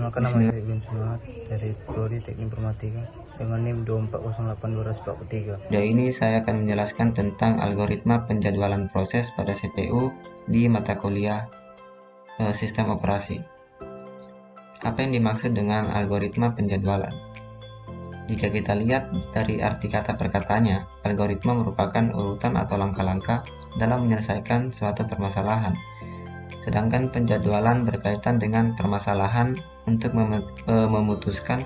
Perkenalkan, nama saya Ibn Semangat dari Prodi Teknik Informatika dengan NIM 2408243. Video ini saya akan menjelaskan tentang algoritma penjadwalan proses pada CPU di mata kuliah sistem operasi. Apa yang dimaksud dengan algoritma penjadwalan? Jika kita lihat dari arti kata perkataannya, algoritma merupakan urutan atau langkah-langkah dalam menyelesaikan suatu permasalahan. Sedangkan penjadwalan berkaitan dengan permasalahan untuk memutuskan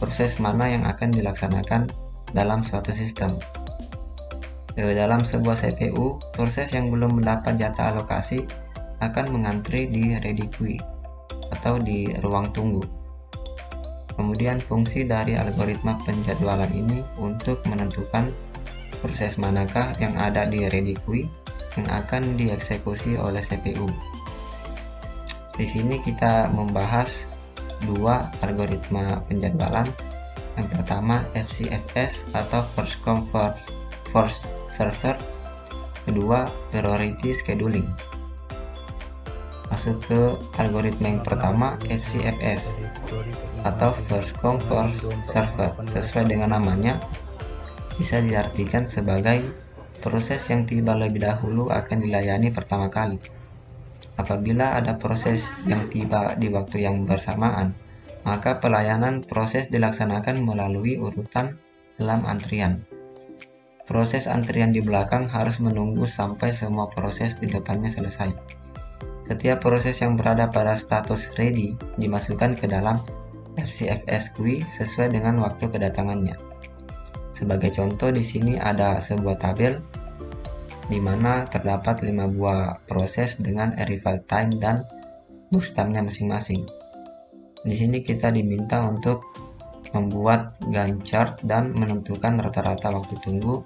proses mana yang akan dilaksanakan dalam suatu sistem. Dalam sebuah CPU, proses yang belum mendapat jatah alokasi akan mengantri di ready queue atau di ruang tunggu. Kemudian fungsi dari algoritma penjadwalan ini untuk menentukan proses manakah yang ada di ready queue yang akan dieksekusi oleh CPU. Di sini kita membahas dua algoritma penjadwalan. Yang pertama FCFS atau First Come First Server, kedua Priority Scheduling. Masuk ke algoritma yang pertama, FCFS atau First Come First Server. Sesuai dengan namanya, bisa diartikan sebagai proses yang tiba lebih dahulu akan dilayani pertama kali. Apabila ada proses yang tiba di waktu yang bersamaan, maka pelayanan proses dilaksanakan melalui urutan dalam antrian. Proses antrian di belakang harus menunggu sampai semua proses di depannya selesai. Setiap proses yang berada pada status ready dimasukkan ke dalam FCFS queue sesuai dengan waktu kedatangannya. Sebagai contoh, di sini ada sebuah tabel di mana terdapat 5 buah proses dengan arrival time dan burst time-nya masing-masing. Di sini kita diminta untuk membuat Gantt chart dan menentukan rata-rata waktu tunggu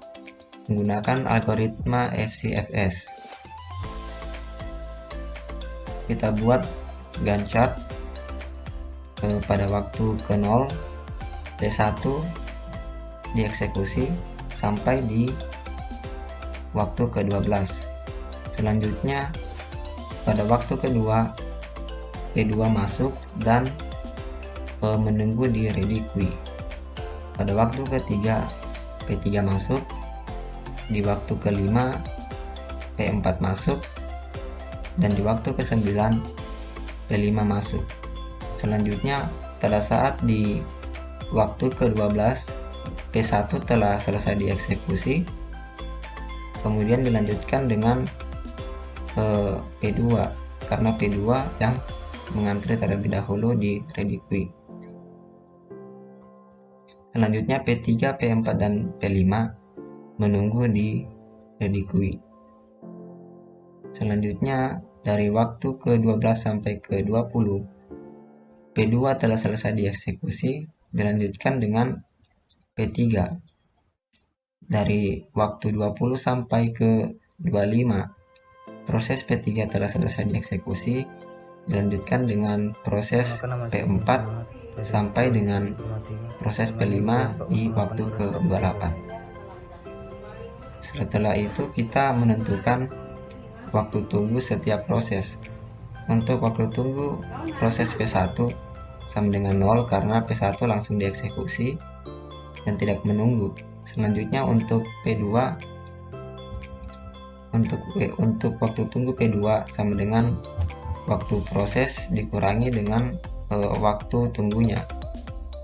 menggunakan algoritma FCFS. Kita buat Gantt chart pada waktu ke 0, P1 dieksekusi sampai di waktu ke-12. Selanjutnya pada waktu kedua P2 masuk dan menunggu di ready queue. Pada waktu ketiga P3 masuk, di waktu kelima P4 masuk, dan di waktu ke-9 P5 masuk. Selanjutnya pada saat di waktu ke-12 P1 telah selesai dieksekusi, kemudian dilanjutkan dengan P2 karena P2 yang mengantri terlebih dahulu di ready queue. Selanjutnya P3, P4 dan P5 menunggu di ready queue. Selanjutnya dari waktu ke-12 sampai ke-20 P2 telah selesai dieksekusi, dilanjutkan dengan P3. Dari waktu 20 sampai ke 25 proses P3 telah selesai dieksekusi, dilanjutkan dengan proses P4 sampai dengan proses P5 di waktu ke-28. Setelah itu kita menentukan waktu tunggu setiap proses. Untuk waktu tunggu proses P1 sama dengan 0 karena P1 langsung dieksekusi dan tidak menunggu. Selanjutnya untuk P2, untuk waktu tunggu P2 sama dengan waktu proses dikurangi dengan waktu tunggunya,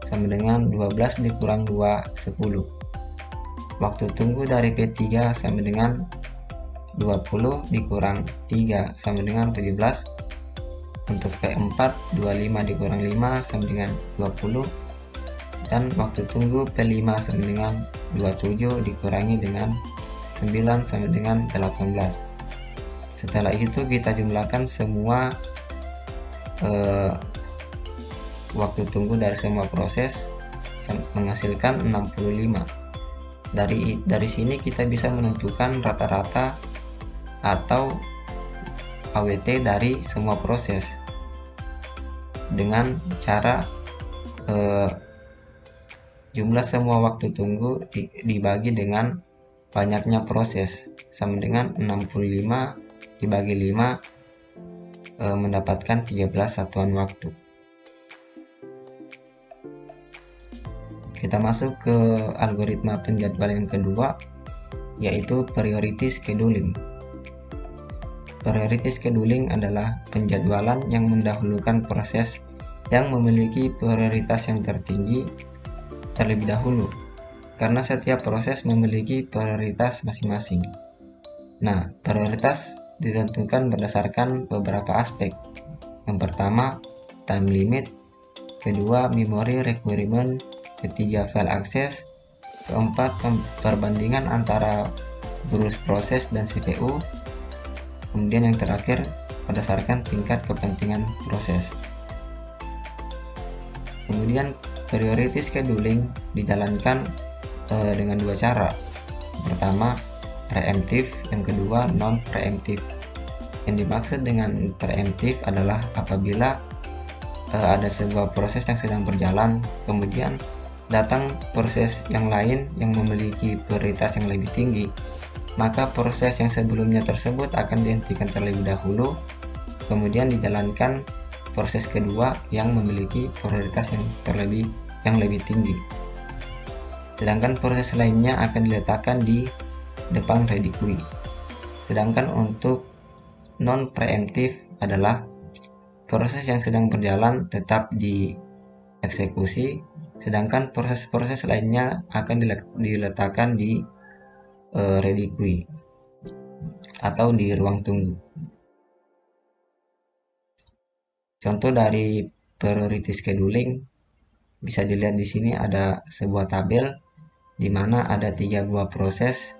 sama dengan 12 dikurang 2, 10. Waktu tunggu dari P3 sama dengan 20 dikurang 3 sama dengan 17. Untuk P4 25 dikurang 5 sama dengan 20, dan waktu tunggu P5 sama dengan 27 dikurangi dengan 9 sama dengan 18. Setelah itu kita jumlahkan semua waktu tunggu dari semua proses menghasilkan 65. Dari sini kita bisa menentukan rata-rata atau AWT dari semua proses dengan cara jumlah semua waktu tunggu dibagi dengan banyaknya proses, sama dengan 65 dibagi 5 mendapatkan 13 satuan waktu. Kita masuk ke algoritma penjadwalan yang kedua, yaitu priority scheduling. Priority scheduling adalah penjadwalan yang mendahulukan proses yang memiliki prioritas yang tertinggi terlebih dahulu, karena setiap proses memiliki prioritas masing-masing. Nah, prioritas ditentukan berdasarkan beberapa aspek. Yang pertama, time limit, kedua, memory requirement, ketiga, file access, keempat, perbandingan antara burst proses dan CPU, kemudian yang terakhir, berdasarkan tingkat kepentingan proses. Kemudian priority scheduling dijalankan dengan dua cara. Pertama, preemptif, yang kedua non preemptif. Yang dimaksud dengan preemptif adalah apabila ada sebuah proses yang sedang berjalan, kemudian datang proses yang lain yang memiliki prioritas yang lebih tinggi, maka proses yang sebelumnya tersebut akan dihentikan terlebih dahulu, kemudian dijalankan proses kedua yang memiliki prioritas yang lebih tinggi. Sedangkan proses lainnya akan diletakkan di depan ready queue. Sedangkan untuk non preemptif adalah proses yang sedang berjalan tetap dieksekusi, sedangkan proses-proses lainnya akan diletakkan di ready queue atau di ruang tunggu. Contoh dari priority scheduling bisa dilihat di sini, ada sebuah tabel di mana ada 3 buah proses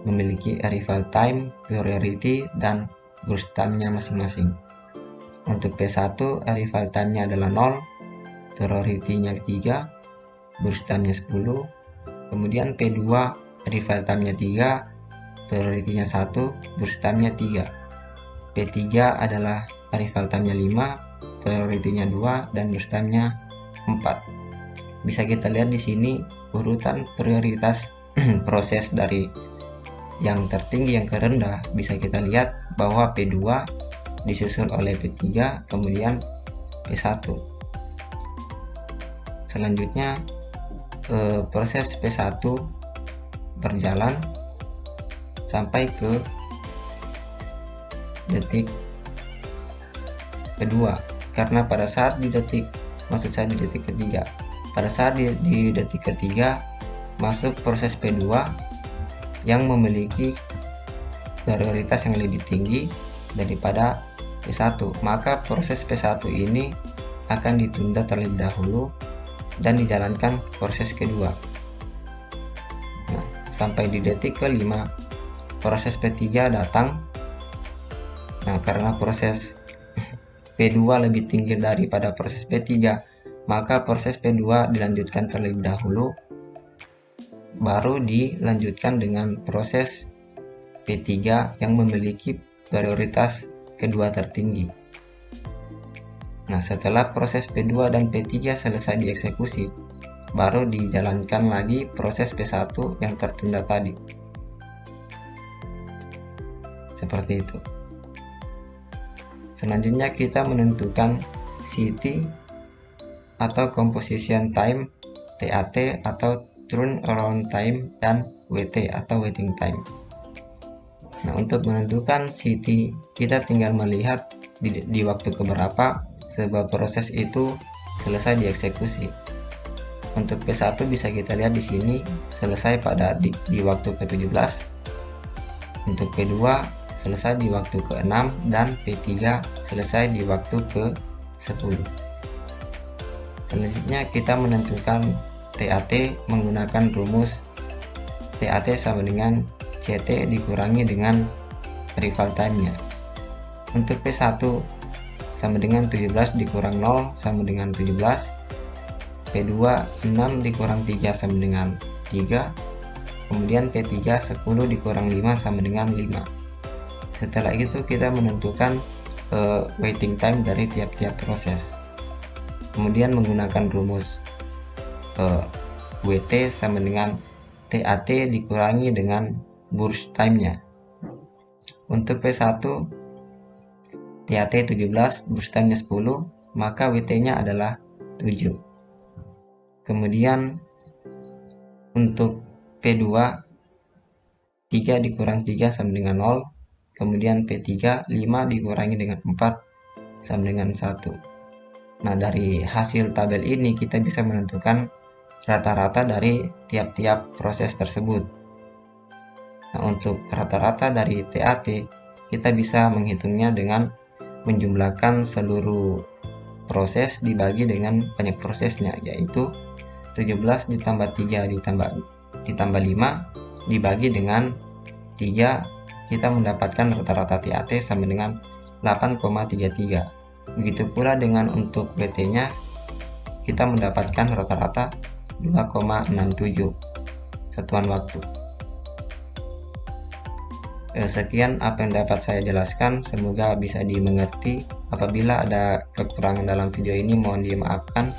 memiliki arrival time, priority, dan burst time-nya masing-masing. Untuk P1 arrival time-nya adalah 0, priority-nya 3, burst time-nya 10. Kemudian P2 arrival time-nya 3, priority-nya 1, burst time-nya 3. P3 adalah arrival time-nya 5, priority-nya 2, dan burst time-nya 4. Bisa kita lihat di sini urutan prioritas proses dari yang tertinggi yang ke rendah. Bisa kita lihat bahwa P2 disusul oleh P3, kemudian P1. Selanjutnya proses P1 berjalan sampai ke detik kedua, karena pada saat di detik ketiga, pada saat di detik ketiga masuk proses P2 yang memiliki prioritas yang lebih tinggi daripada P1, maka proses P1 ini akan ditunda terlebih dahulu dan dijalankan proses kedua. Nah, sampai di detik kelima proses P3 datang. Nah, karena proses P2 lebih tinggi daripada proses P3, maka proses P2 dilanjutkan terlebih dahulu, baru dilanjutkan dengan proses P3 yang memiliki prioritas kedua tertinggi. Nah, setelah proses P2 dan P3 selesai dieksekusi, baru dijalankan lagi proses P1 yang tertunda tadi. Seperti itu. Selanjutnya kita menentukan CT atau composition time, TAT atau turnaround time, dan WT atau waiting time. Nah, untuk menentukan CT, kita tinggal melihat di waktu keberapa sebuah proses itu selesai dieksekusi. Untuk P1 bisa kita lihat di sini selesai pada di waktu ke-17. Untuk P2 selesai di waktu ke-6 dan P3 selesai di waktu ke-10. Selanjutnya kita menentukan TAT menggunakan rumus TAT sama dengan CT dikurangi dengan arrival time-nya. Untuk P1 sama dengan 17 dikurang 0 sama dengan 17. P2 6 dikurang 3 sama dengan 3. Kemudian P3 10 dikurang 5 sama dengan 5. Setelah itu kita menentukan waiting time dari tiap-tiap proses. Kemudian menggunakan rumus WT sama dengan TAT dikurangi dengan burst time-nya. Untuk P1 TAT 17, burst time-nya 10, maka WT-nya adalah 7. Kemudian Untuk P2 3 dikurang 3 sama dengan 0. Kemudian P3 5 dikurangi dengan 4 sama dengan 1. Nah, dari hasil tabel ini kita bisa menentukan rata-rata dari tiap-tiap proses tersebut. Nah, untuk rata-rata dari TAT, kita bisa menghitungnya dengan menjumlahkan seluruh proses dibagi dengan banyak prosesnya, yaitu 17 ditambah 3 ditambah 5 dibagi dengan 3, kita mendapatkan rata-rata TAT sama dengan 8,33. Begitu pula dengan untuk WT-nya, kita mendapatkan rata-rata 2,67 satuan waktu. Sekian apa yang dapat saya jelaskan, semoga bisa dimengerti. Apabila ada kekurangan dalam video ini mohon dimaafkan.